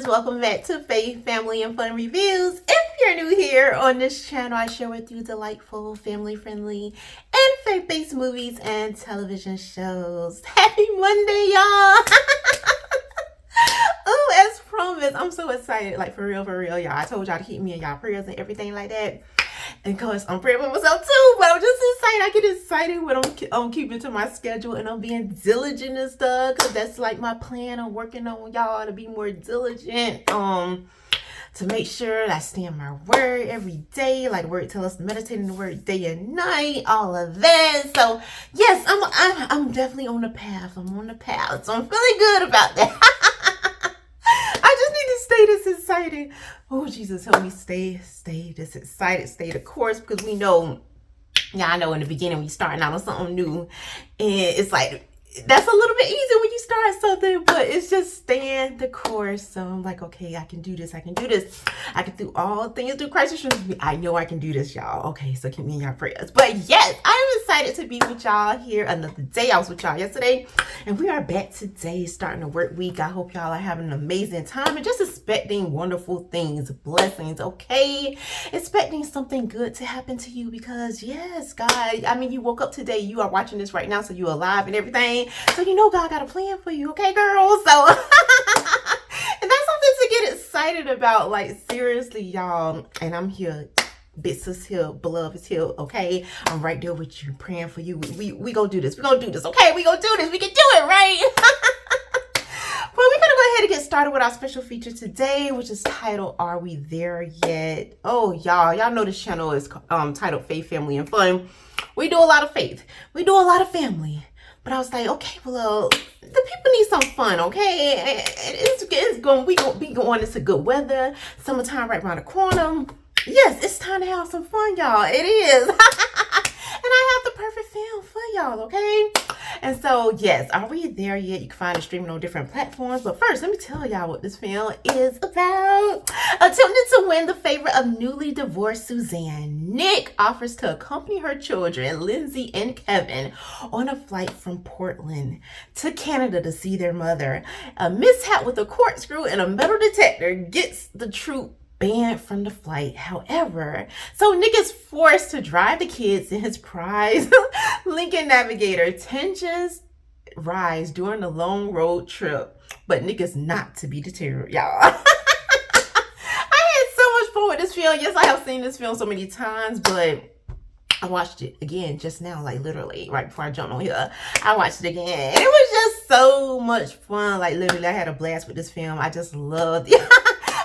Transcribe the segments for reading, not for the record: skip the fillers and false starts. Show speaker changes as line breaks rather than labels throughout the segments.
loves, welcome back to Faith, Family, and Fun Reviews. If you're new here on this channel, I share with you delightful, family-friendly, and faith-based movies and television shows. Happy Monday, y'all! Oh, as promised, I'm so excited, like for real, y'all. I told y'all to keep me in y'all prayers and everything like that. And of course, I'm praying for myself too, but I'm just excited. I get excited when I'm keeping to my schedule and I'm being diligent and stuff, because that's like my plan. I'm working on y'all to be more diligent, to make sure that I stay in my word every day, like the word tell us to meditate in the word day and night, all of that. So yes, I'm definitely on the path. I'm on the path, so I'm feeling good about that. I just need to stay this excited. Oh, Jesus, help me stay this excited, stay the course, because we know, yeah, I know in the beginning when you're starting out on something new, and it's like, that's a little bit easier when you start something, but it's just staying the course. So I'm like, okay, I can do this. I can do all things through Christ who strengthens me. I know I can do this, y'all. Okay, so keep me in your prayers. But yes, I'm excited to be with y'all here another day. I was with y'all yesterday, and we are back today, starting the work week. I hope y'all are having an amazing time and just expecting wonderful things, blessings, okay? Expecting something good to happen to you, because yes, God, I mean, you woke up today, you are watching this right now, so you're alive and everything. So you know God got a plan for you, okay, girl? So and that's something to get excited about, like seriously, y'all. And I'm here, bits is here, beloved is here, okay? I'm right there with you, praying for you. We gonna do this. We gonna do this, okay? We gonna do this. We can do it, right? But we're gonna go ahead and get started with our special feature today, which is titled "Are We There Yet?" Oh, y'all know this channel is titled Faith, Family, and Fun. We do a lot of faith. We do a lot of family. But I was like, okay, well, the people need some fun, okay? We gonna be going into good weather. Summertime right around the corner. Yes, it's time to have some fun, y'all. It is. And I have the perfect film for y'all, okay? And so, yes, are we there yet? You can find it streaming on different platforms. But first, let me tell y'all what this film is about. Attempting to win the favor of newly divorced Suzanne, Nick offers to accompany her children, Lindsey and Kevin, on a flight from Portland to Canada to see their mother. A mishap with a corkscrew and a metal detector gets the troupe banned from the flight. However, so Nick is forced to drive the kids in his prized Lincoln Navigator. Tensions rise during the long road trip, but Nick is not to be deterred, y'all. I had so much fun with this film. Yes, I have seen this film so many times, but I watched it again just now, like literally right before I jumped on here. I watched it again. It was just so much fun. Like literally, I had a blast with this film. I just loved it.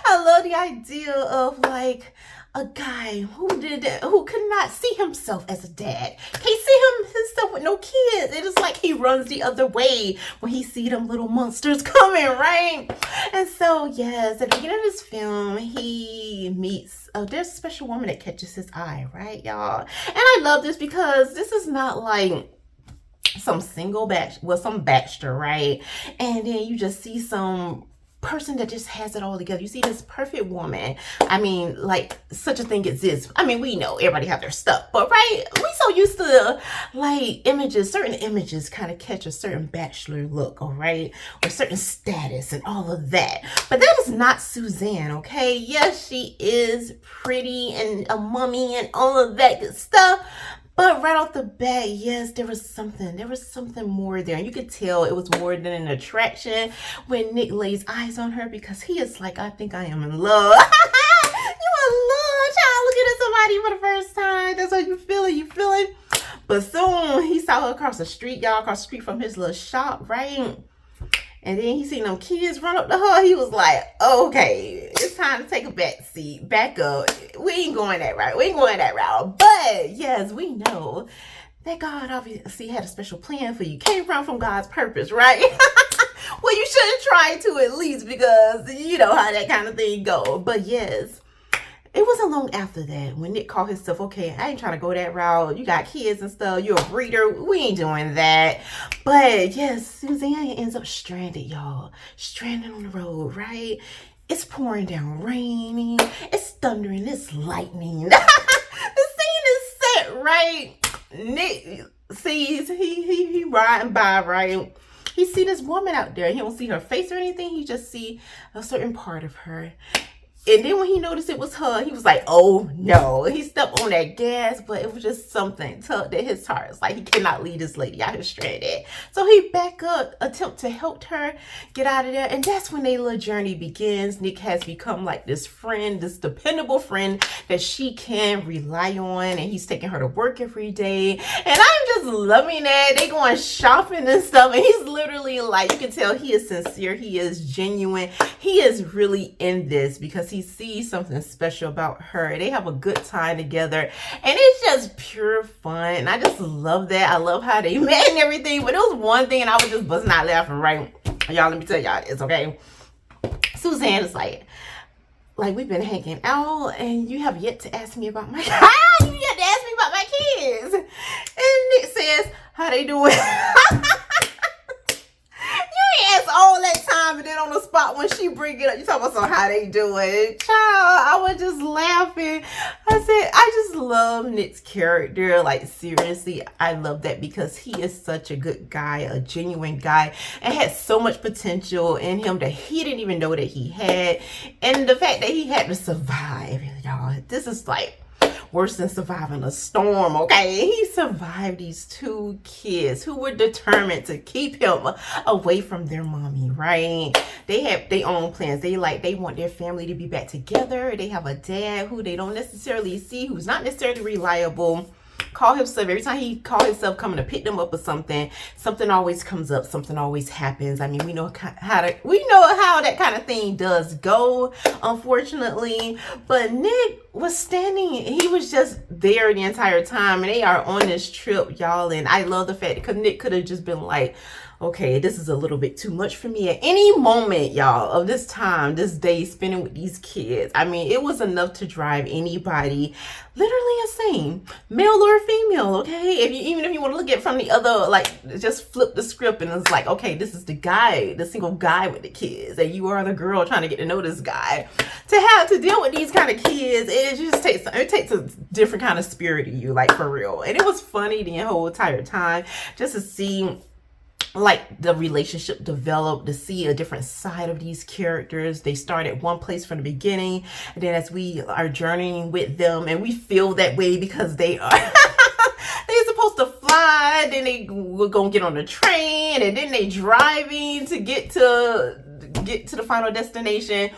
I love the idea of like a guy who could not see himself as a dad. Can't see himself with no kids. It is like he runs the other way when he see them little monsters coming, right? And so yes, at the beginning of this film, he meets there's a special woman that catches his eye, right, y'all? And I love this because this is not like some some Baxter, right? And then you just see some person that just has it all together. You see this perfect woman. I mean, like such a thing exists. I mean, we know everybody have their stuff, but right, we so used to like certain images kind of catch a certain bachelor look, all right, or certain status and all of that. But that is not Suzanne, okay? Yes, she is pretty and a mummy and all of that good stuff. But right off the bat, yes, there was something more there. And you could tell it was more than an attraction when Nick lays eyes on her, because he is like, I think I am in love. You in love, child, looking at somebody for the first time. That's how you feeling. But soon he saw her across the street, y'all, across the street from his little shop, right? And then he seen them kids run up to her. He was like, okay, it's time to take a back up. We ain't going that route. But yes, we know that God obviously had a special plan for you. Came from God's purpose, right? Well, you shouldn't try to, at least, because you know how that kind of thing go. But yes, it wasn't long after that when Nick called himself, okay, I ain't trying to go that route. You got kids and stuff. You're a breeder. We ain't doing that. But yes, Suzanne ends up stranded, y'all. Stranded on the road, right? It's pouring down raining. It's thundering. It's lightning. The scene is set, right? Nick sees, he riding by, right? he see this woman out there. He don't see her face or anything. He just see a certain part of her. And then when he noticed it was her, he was like, oh no. He stepped on that gas, but it was just something tugged at his heart. It's like he cannot leave this lady out here stranded. So he back up, attempt to help her get out of there. And that's when their little journey begins. Nick has become like this friend, this dependable friend that she can rely on. And he's taking her to work every day. And I'm just loving that. They going shopping and stuff. And he's literally like, you can tell he is sincere. He is genuine. He is really in this because he sees something special about her. They have a good time together, and it's just pure fun. And I just love that. I love how they met and everything. But it was one thing, and I was just busting out laughing, right? Y'all, let me tell y'all this, okay? Suzanne is like we've been hanging out, and you have yet to ask me about my you yet to ask me about my kids. And Nick says, how they doing? All that time, and then on the spot when she bring it up, you talk about how they doing. Child, I was just laughing. I said, I just love Nick's character. Like, seriously, I love that because he is such a good guy, a genuine guy, and had so much potential in him that he didn't even know that he had. And the fact that he had to survive, y'all, this is like worse than surviving a storm, okay? He survived these two kids who were determined to keep him away from their mommy, right? They have their own plans. They want their family to be back together. They have a dad who they don't necessarily see, who's not necessarily reliable. Call himself, every time he call himself coming to pick them up or something always comes up, something always happens. I mean, we know how that kind of thing does go, unfortunately. But Nick was standing, he was just there the entire time, and they are on this trip, y'all. And I love the fact because Nick could have just been like, okay, this is a little bit too much for me at any moment, y'all, of this time, this day spending with these kids. I mean, it was enough to drive anybody literally insane, male or female, okay? Even if you want to look at it from the other, like, just flip the script and it's like, okay, this is the guy, the single guy with the kids, and you are the girl trying to get to know this guy. To have to deal with these kind of kids, it takes a different kind of spirit in you, like, for real. And it was funny the whole entire time just to see like the relationship develop, to see a different side of these characters. They start at one place from the beginning, and then as we are journeying with them, and we feel that way because they are they're supposed to fly, then they were gonna get on the train, and then they driving to get to the final destination.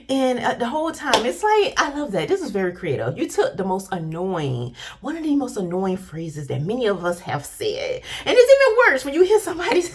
And the whole time, it's like, I love that. This is very creative. You took one of the most annoying phrases that many of us have said. And it's even worse when you hear somebody, when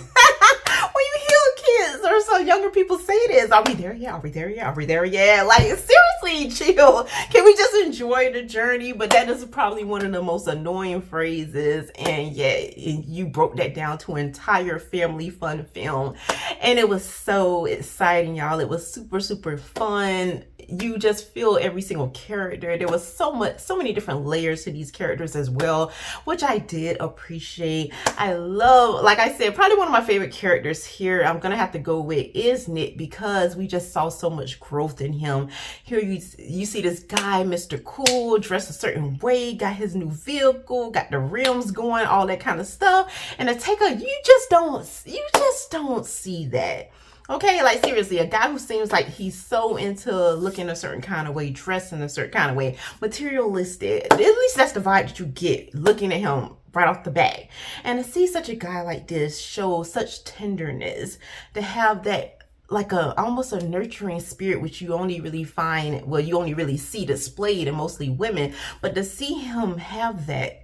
you hear kids or some younger people say this. Are we there yet? Are we there yet? Are we there yet? Like, seriously, chill. Can we just enjoy the journey? But that is probably one of the most annoying phrases. And yet, you broke that down to an entire family fun film. And it was so exciting, y'all. It was super, super fun. You just feel every single character. There was so many different layers to these characters as well, which I did appreciate. I love, like I said, probably one of my favorite characters here, I'm gonna have to go with, is Nick, because we just saw so much growth in him. Here you see this guy, Mr. Cool, dressed a certain way, got his new vehicle, got the rims going, all that kind of stuff. And to take you just don't see that. Okay, like, seriously, a guy who seems like he's so into looking a certain kind of way, dressing a certain kind of way, materialistic. At least that's the vibe that you get looking at him right off the bat. And to see such a guy like this show such tenderness, to have that, like, almost a nurturing spirit, which you only really see displayed in mostly women, but to see him have that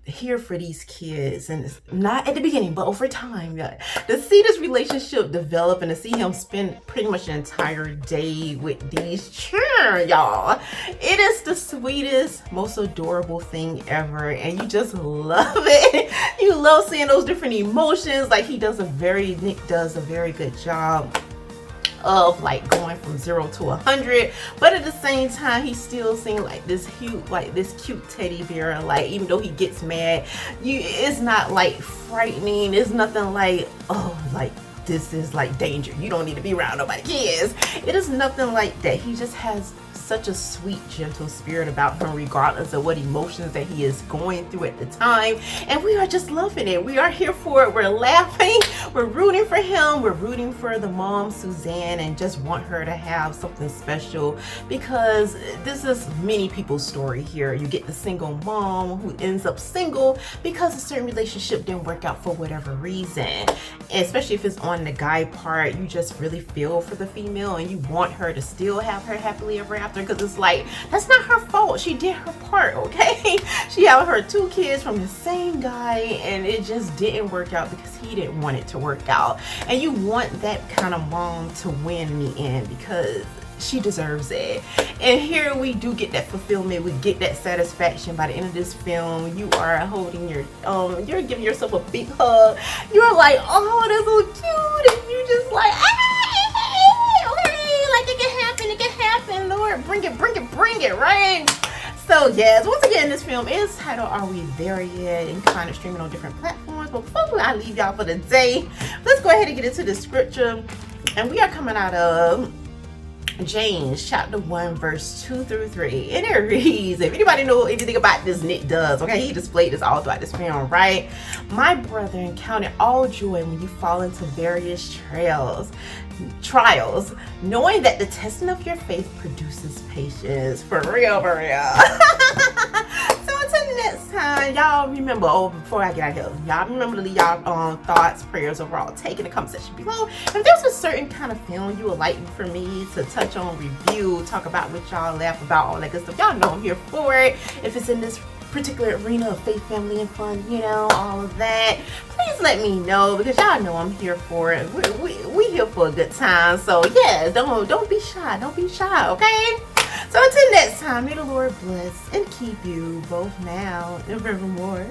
here for these kids, and it's not at the beginning, but over time, to see this relationship develop and to see him spend pretty much an entire day with these children, y'all, it is the sweetest, most adorable thing ever. And you just love it. You love seeing those different emotions. Like, Nick does a very good job of, like, going from 0 to 100, but at the same time he still seems like this cute teddy bear. Like, even though he gets mad, it's not like frightening. It's nothing like, oh, like, this is like danger, you don't need to be around nobody kids. It is nothing like that. He just has such a sweet, gentle spirit about him, regardless of what emotions that he is going through at the time. And we are just loving it. We are here for it. We're laughing. We're rooting for him. We're rooting for the mom, Suzanne, and just want her to have something special, because this is many people's story here. You get the single mom who ends up single because a certain relationship didn't work out for whatever reason. And especially if it's on the guy part, you just really feel for the female and you want her to still have her happily ever after, because it's like, that's not her fault. She did her part, okay? She had her 2 kids from the same guy and it just didn't work out because he didn't want it to work out. And you want that kind of mom to win in the end because she deserves it. And here we do get that fulfillment. We get that satisfaction by the end of this film. You are holding your you're giving yourself a big hug. You're like, oh, that's so cute. And you just like, hey, okay, like it can happen, Lord, bring it, right? So yes, once again, this film is titled Are We There Yet? And kind of streaming on different platforms. But before I leave y'all for the day, let's go ahead and get into the scripture. And we are coming out of James chapter 1 verse 2 through 3, and it reads, if anybody know anything about this, Nick does, okay? He displayed this all throughout this film, right? My brethren, count it all joy when you fall into various trials, knowing that the testing of your faith produces patience. For real. So until next time, y'all remember, before I get out of here, y'all remember to leave y'all thoughts, prayers, overall take in the comment section below. If there's a certain kind of film you would like for me to touch on, review, talk about with y'all, laugh about, all that good stuff, y'all know I'm here for it. If it's in this particular arena of faith, family, and fun, you know, all of that, please let me know, because y'all know I'm here for it. We here for a good time. So yes, don't be shy, okay? So until next time, may the Lord bless and keep you both now and forevermore.